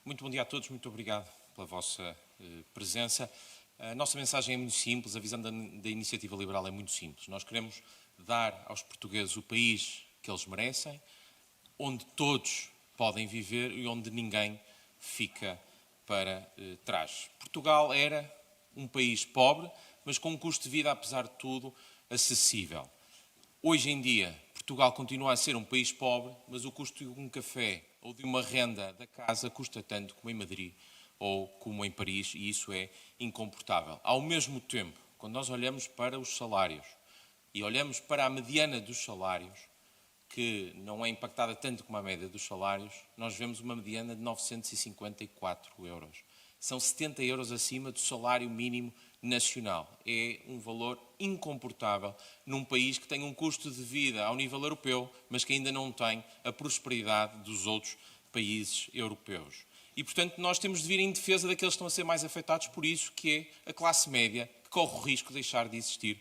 Muito bom dia a todos, muito obrigado pela vossa presença. A nossa mensagem é muito simples, a visão da Iniciativa Liberal é muito simples. Nós queremos dar aos portugueses o país que eles merecem, onde todos podem viver e onde ninguém fica para trás. Portugal era um país pobre, mas com um custo de vida, apesar de tudo, acessível. Hoje em dia, Portugal continua a ser um país pobre, mas o custo de um café ou de uma renda da casa custa tanto como em Madrid ou como em Paris, e isso é incomportável. Ao mesmo tempo, quando nós olhamos para os salários e olhamos para a mediana dos salários, que não é impactada tanto como a média dos salários, nós vemos uma mediana de 954 euros. São 70 euros acima do salário mínimo nacional. É um valor incomportável num país que tem um custo de vida ao nível europeu, mas que ainda não tem a prosperidade dos outros países europeus. E, portanto, nós temos de vir em defesa daqueles que estão a ser mais afetados por isso, que é a classe média, que corre o risco de deixar de existir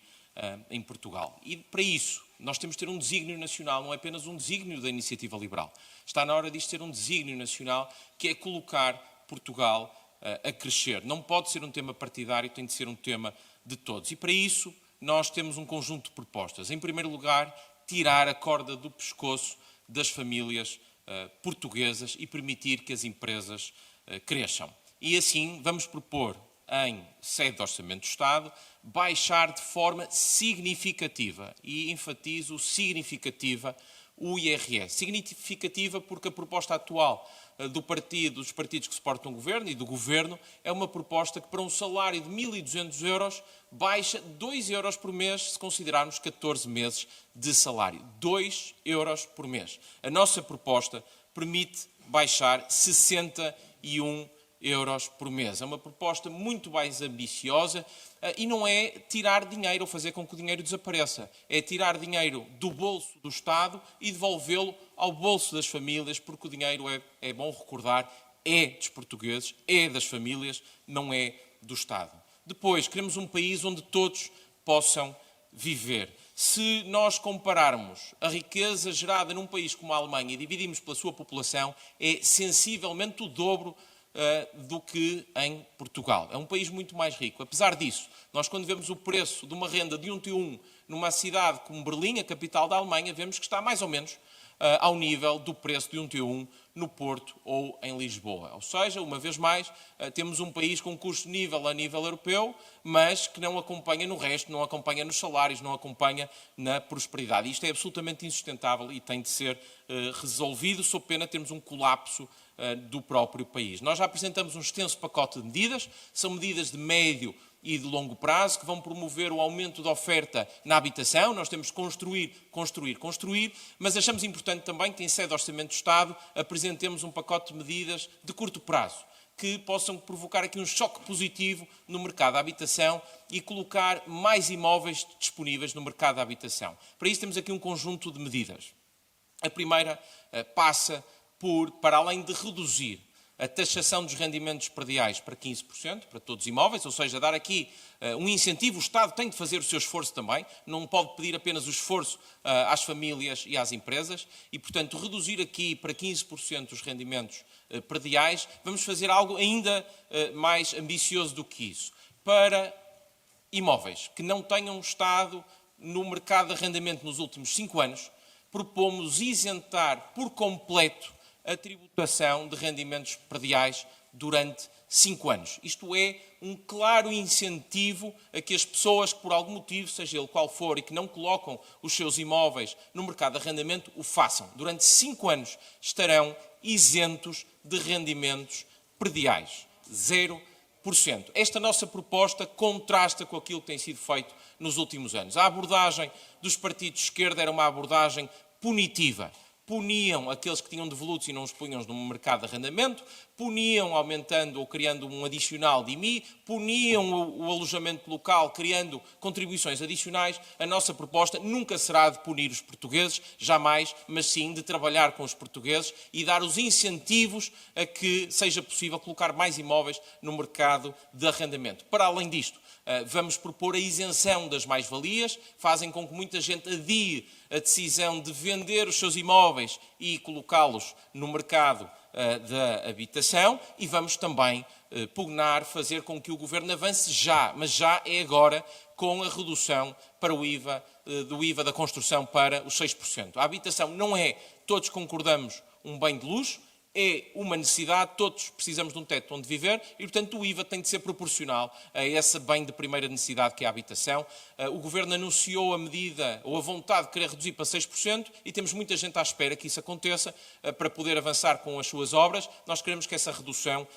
em Portugal. E, para isso, nós temos de ter um desígnio nacional, não é apenas um desígnio da Iniciativa Liberal. Está na hora disto ter um desígnio nacional, que é colocar Portugal a crescer. Não pode ser um tema partidário, tem de ser um tema de todos. E, para isso, nós temos um conjunto de propostas. Em primeiro lugar, tirar a corda do pescoço das famílias portuguesas e permitir que as empresas cresçam. E assim vamos propor, em sede de Orçamento do Estado, baixar de forma significativa, e enfatizo o significativa, o IRS. Significativa porque a proposta atual dos partidos que suportam o Governo e do Governo é uma proposta que, para um salário de 1.200 euros, baixa 2 euros por mês, se considerarmos 14 meses de salário. 2 euros por mês. A nossa proposta permite baixar 61 euros por mês. É uma proposta muito mais ambiciosa e não é tirar dinheiro ou fazer com que o dinheiro desapareça. É tirar dinheiro do bolso do Estado e devolvê-lo ao bolso das famílias, porque o dinheiro, é bom recordar, é dos portugueses, é das famílias, não é do Estado. Depois, queremos um país onde todos possam viver. Se nós compararmos a riqueza gerada num país como a Alemanha e dividimos pela sua população, é sensivelmente o dobro do que em Portugal. É um país muito mais rico. Apesar disso, nós quando vemos o preço de uma renda de um T1 numa cidade como Berlim, a capital da Alemanha, vemos que está mais ou menos ao nível do preço de um T1 no Porto ou em Lisboa. Ou seja, uma vez mais, temos um país com custo nível a nível europeu, mas que não acompanha no resto, não acompanha nos salários, não acompanha na prosperidade. Isto é absolutamente insustentável e tem de ser resolvido, sob pena de termos um colapso do próprio país. Nós já apresentamos um extenso pacote de medidas, são medidas de médio e de longo prazo, que vão promover o aumento da oferta na habitação. Nós temos de construir, mas achamos importante também que, em sede de Orçamento do Estado, apresentemos um pacote de medidas de curto prazo, que possam provocar aqui um choque positivo no mercado da habitação e colocar mais imóveis disponíveis no mercado da habitação. Para isso temos aqui um conjunto de medidas. A primeira passa para além de reduzir a taxação dos rendimentos prediais para 15%, para todos os imóveis, ou seja, dar aqui um incentivo. O Estado tem de fazer o seu esforço também, não pode pedir apenas o esforço às famílias e às empresas, e, portanto, reduzir aqui para 15% os rendimentos prediais. Vamos fazer algo ainda mais ambicioso do que isso. Para imóveis que não tenham estado no mercado de arrendamento nos últimos 5 anos, propomos isentar por completo a tributação de rendimentos prediais durante 5 anos. Isto é um claro incentivo a que as pessoas que, por algum motivo, seja ele qual for, e que não colocam os seus imóveis no mercado de arrendamento, o façam. Durante 5 anos estarão isentos de rendimentos prediais. 0%. Esta nossa proposta contrasta com aquilo que tem sido feito nos últimos anos. A abordagem dos partidos de esquerda era uma abordagem punitiva. Puniam aqueles que tinham devolutos e não os punham no mercado de arrendamento, puniam aumentando ou criando um adicional de IMI, puniam o alojamento local criando contribuições adicionais. A nossa proposta nunca será de punir os portugueses, jamais, mas sim de trabalhar com os portugueses e dar os incentivos a que seja possível colocar mais imóveis no mercado de arrendamento. Para além disto, vamos propor a isenção das mais-valias, fazem com que muita gente adie a decisão de vender os seus imóveis e colocá-los no mercado da habitação e vamos também pugnar, fazer com que o Governo avance já, mas já é agora, com a redução para o IVA, do IVA da construção para os 6%. A habitação não é, todos concordamos, um bem de luxo, é uma necessidade, todos precisamos de um teto onde viver e, portanto, o IVA tem de ser proporcional a esse bem de primeira necessidade que é a habitação. O Governo anunciou a medida ou a vontade de querer reduzir para 6% e temos muita gente à espera que isso aconteça para poder avançar com as suas obras. Nós queremos que essa redução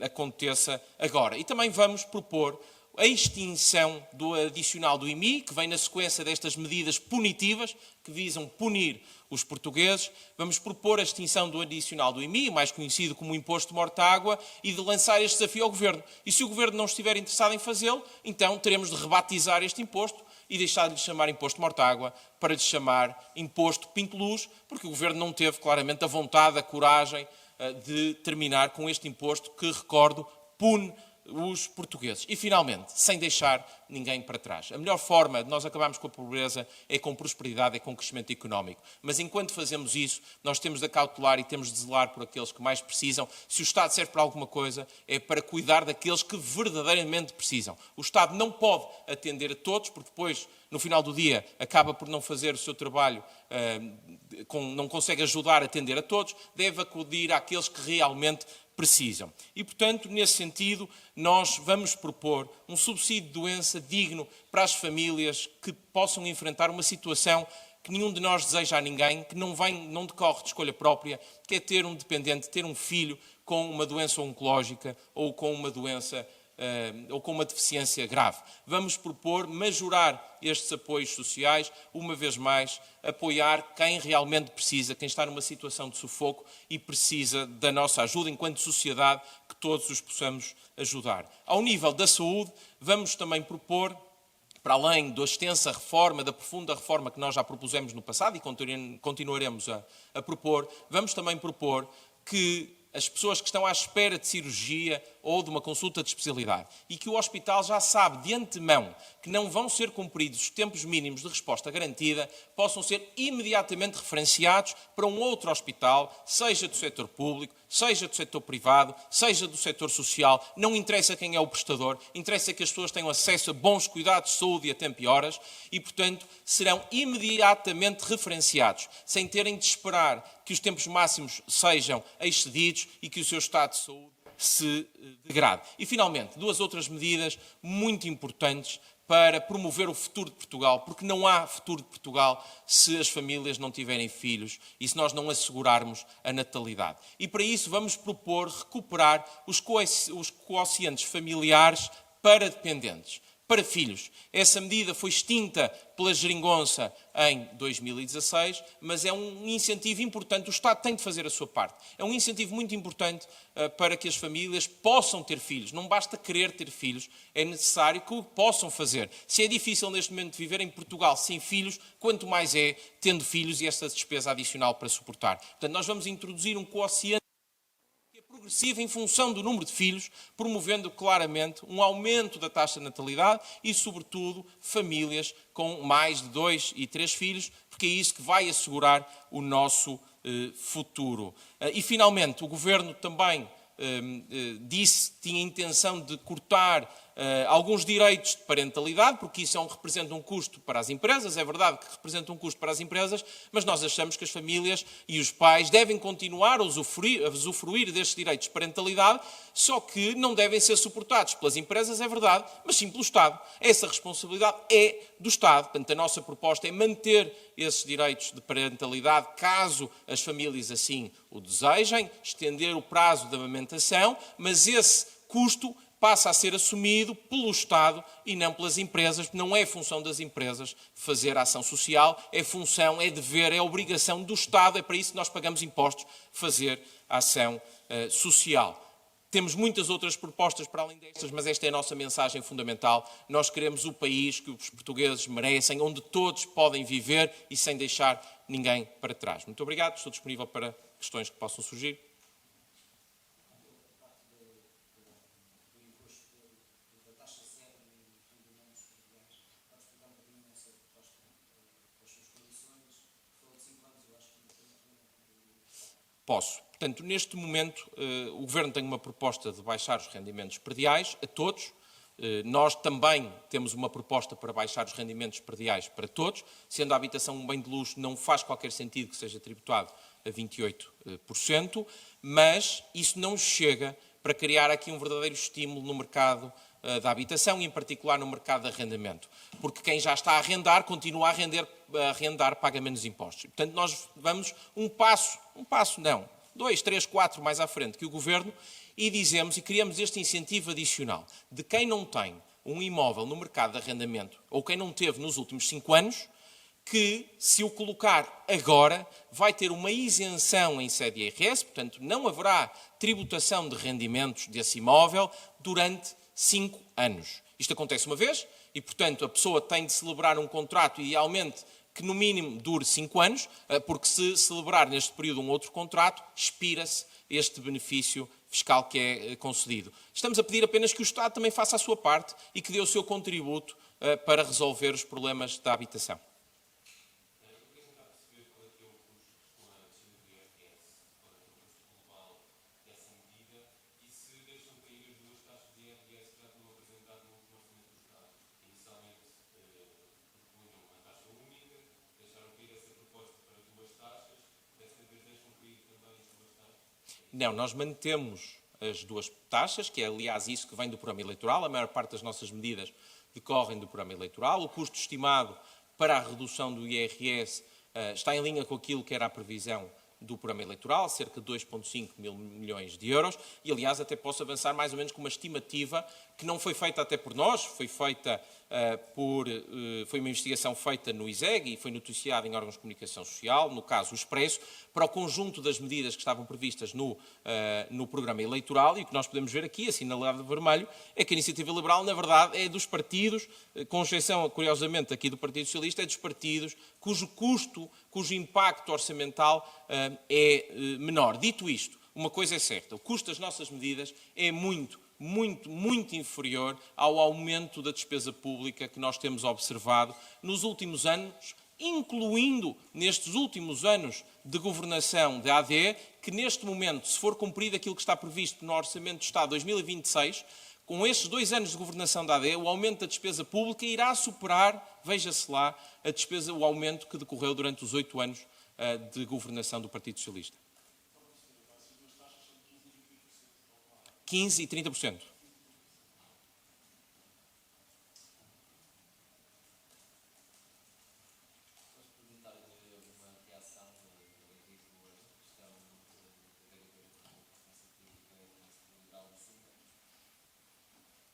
aconteça agora. E também vamos propor a extinção do adicional do IMI, que vem na sequência destas medidas punitivas, que visam punir os portugueses. Vamos propor a extinção do adicional do IMI, mais conhecido como Imposto de Mortágua, e de lançar este desafio ao Governo. E se o Governo não estiver interessado em fazê-lo, então teremos de rebatizar este imposto e deixar de lhe chamar Imposto de Mortágua para lhe chamar Imposto Pinto-Luz, porque o Governo não teve claramente a vontade, a coragem de terminar com este imposto que, recordo, pune os portugueses. E, finalmente, sem deixar ninguém para trás. A melhor forma de nós acabarmos com a pobreza é com prosperidade, é com crescimento económico. Mas, enquanto fazemos isso, nós temos de acautelar e temos de zelar por aqueles que mais precisam. Se o Estado serve para alguma coisa, é para cuidar daqueles que verdadeiramente precisam. O Estado não pode atender a todos, porque depois, no final do dia, acaba por não fazer o seu trabalho, não consegue ajudar a atender a todos, deve acudir àqueles que realmente precisam. E, portanto, nesse sentido, nós vamos propor um subsídio de doença digno para as famílias que possam enfrentar uma situação que nenhum de nós deseja a ninguém, que não decorre de escolha própria, que é ter um dependente, ter um filho com uma doença oncológica ou com uma doença ou com uma deficiência grave. Vamos propor majorar estes apoios sociais, uma vez mais, apoiar quem realmente precisa, quem está numa situação de sufoco e precisa da nossa ajuda, enquanto sociedade, que todos os possamos ajudar. Ao nível da saúde, vamos também propor, para além da extensa reforma, da profunda reforma que nós já propusemos no passado e continuaremos a propor, vamos também propor que as pessoas que estão à espera de cirurgia ou de uma consulta de especialidade e que o hospital já sabe de antemão que não vão ser cumpridos os tempos mínimos de resposta garantida, possam ser imediatamente referenciados para um outro hospital, seja do setor público, seja do setor privado, seja do setor social. Não interessa quem é o prestador, interessa que as pessoas tenham acesso a bons cuidados de saúde e a tempo e horas e, portanto, serão imediatamente referenciados, sem terem de esperar que os tempos máximos sejam excedidos e que o seu estado de saúde se degrade. E, finalmente, duas outras medidas muito importantes para promover o futuro de Portugal, porque não há futuro de Portugal se as famílias não tiverem filhos e se nós não assegurarmos a natalidade. E, para isso, vamos propor recuperar os quocientes familiares para dependentes. Para filhos. Essa medida foi extinta pela geringonça em 2016, mas é um incentivo importante. O Estado tem de fazer a sua parte. É um incentivo muito importante para que as famílias possam ter filhos. Não basta querer ter filhos, é necessário que o possam fazer. Se é difícil neste momento viver em Portugal sem filhos, quanto mais é tendo filhos e essa despesa adicional para suportar. Portanto, nós vamos introduzir um quociente progressiva em função do número de filhos, promovendo claramente um aumento da taxa de natalidade e, sobretudo, famílias com mais de 2 e 3 filhos, porque é isso que vai assegurar o nosso futuro. E, finalmente, o Governo também disse que tinha intenção de cortar alguns direitos de parentalidade, porque isso representa um custo para as empresas. É verdade que representa um custo para as empresas, mas nós achamos que as famílias e os pais devem continuar a usufruir destes direitos de parentalidade, só que não devem ser suportados pelas empresas, é verdade, mas sim pelo Estado. Essa responsabilidade é do Estado. Portanto, a nossa proposta é manter esses direitos de parentalidade, caso as famílias assim o desejem, estender o prazo da amamentação, mas esse custo passa a ser assumido pelo Estado e não pelas empresas. Não é função das empresas fazer ação social, é dever, é obrigação do Estado, é para isso que nós pagamos impostos, fazer ação social. Temos muitas outras propostas para além destas, mas esta é a nossa mensagem fundamental. Nós queremos o país que os portugueses merecem, onde todos podem viver e sem deixar ninguém para trás. Muito obrigado, estou disponível para questões que possam surgir. Posso. Portanto, neste momento, o Governo tem uma proposta de baixar os rendimentos prediais a todos. Nós também temos uma proposta para baixar os rendimentos prediais para todos, sendo a habitação um bem de luxo, não faz qualquer sentido que seja tributado a 28%, mas isso não chega para criar aqui um verdadeiro estímulo no mercado da habitação e, em particular, no mercado de arrendamento. Porque quem já está a arrendar, continua a arrendar, paga menos impostos. Portanto, nós vamos um passo não, 2, 3, 4 mais à frente que o Governo e dizemos e criamos este incentivo adicional de quem não tem um imóvel no mercado de arrendamento ou quem não teve nos últimos 5 anos, que se o colocar agora vai ter uma isenção em sede IRS, portanto não haverá tributação de rendimentos desse imóvel durante 5 anos. Isto acontece uma vez e, portanto, a pessoa tem de celebrar um contrato, idealmente, que no mínimo dure 5 anos, porque se celebrar neste período um outro contrato, expira-se este benefício fiscal que é concedido. Estamos a pedir apenas que o Estado também faça a sua parte e que dê o seu contributo para resolver os problemas da habitação. Não, nós mantemos as duas taxas, que é, aliás, isso que vem do programa eleitoral. A maior parte das nossas medidas decorrem do programa eleitoral. O custo estimado para a redução do IRS está em linha com aquilo que era a previsão do programa eleitoral, cerca de 2,5 mil milhões de euros, e, aliás, até posso avançar mais ou menos com uma estimativa que não foi feita até por nós, foi feita foi uma investigação feita no ISEG e foi noticiada em órgãos de comunicação social, no caso o Expresso, para o conjunto das medidas que estavam previstas no programa eleitoral, e o que nós podemos ver aqui, assinalado de vermelho, é que a Iniciativa Liberal, na verdade, é dos partidos, com exceção, curiosamente, aqui do Partido Socialista, é dos partidos cujo custo, cujo impacto orçamental é menor. Dito isto, uma coisa é certa, o custo das nossas medidas é muito inferior ao aumento da despesa pública que nós temos observado nos últimos anos, incluindo nestes últimos anos de governação da AD, que neste momento, se for cumprido aquilo que está previsto no Orçamento do Estado 2026, com estes 2 anos de governação da AD, o aumento da despesa pública irá superar, veja-se lá, o aumento que decorreu durante os 8 anos de governação do Partido Socialista. 15% e 30%.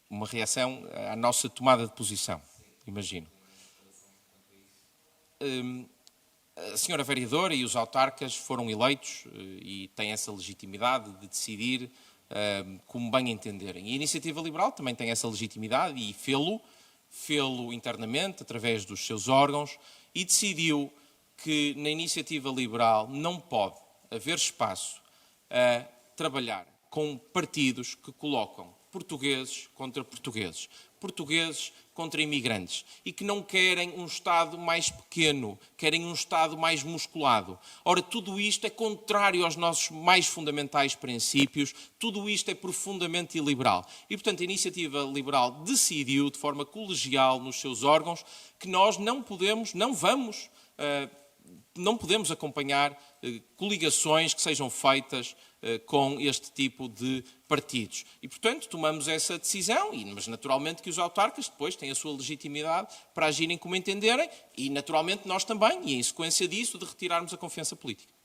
Uma reação à nossa tomada de posição, imagino. A senhora vereadora e os autarcas foram eleitos e têm essa legitimidade de decidir como bem entenderem. E a Iniciativa Liberal também tem essa legitimidade e fê-lo internamente, através dos seus órgãos, e decidiu que na Iniciativa Liberal não pode haver espaço a trabalhar com partidos que colocam portugueses contra portugueses, portugueses contra imigrantes e que não querem um Estado mais pequeno, querem um Estado mais musculado. Ora, tudo isto é contrário aos nossos mais fundamentais princípios, tudo isto é profundamente iliberal. E, portanto, a Iniciativa Liberal decidiu, de forma colegial nos seus órgãos, que nós não podemos acompanhar coligações que sejam feitas com este tipo de partidos. E, portanto, tomamos essa decisão, mas naturalmente que os autarcas depois têm a sua legitimidade para agirem como entenderem e, naturalmente, nós também, e em sequência disso, de retirarmos a confiança política.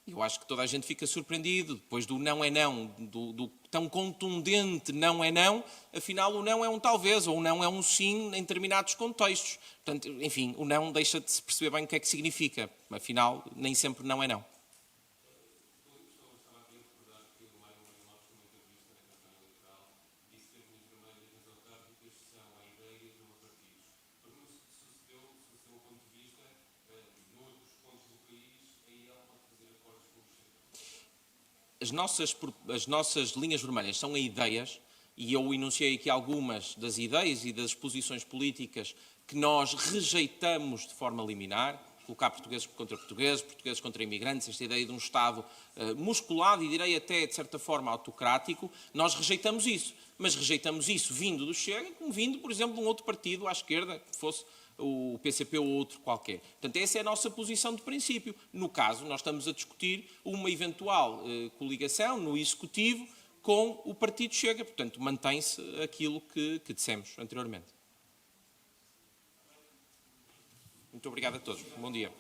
Eu acho que toda a gente fica surpreendido, depois do não é não, do tão contundente não é não, afinal o não é um talvez, ou o não é um sim em determinados contextos. Portanto, enfim, o não deixa de se perceber bem o que é que significa. Afinal, nem sempre não é não. As nossas linhas vermelhas são ideias e eu enunciei aqui algumas das ideias e das posições políticas que nós rejeitamos de forma liminar, colocar portugueses contra imigrantes, esta ideia de um Estado musculado e direi até, de certa forma, autocrático, nós rejeitamos isso. Mas rejeitamos isso vindo do Chega, como vindo, por exemplo, de um outro partido à esquerda, que fosse o PCP ou outro qualquer. Portanto, essa é a nossa posição de princípio. No caso, nós estamos a discutir uma eventual coligação no Executivo com o Partido Chega. Portanto, mantém-se aquilo que dissemos anteriormente. Muito obrigado a todos. Bom dia.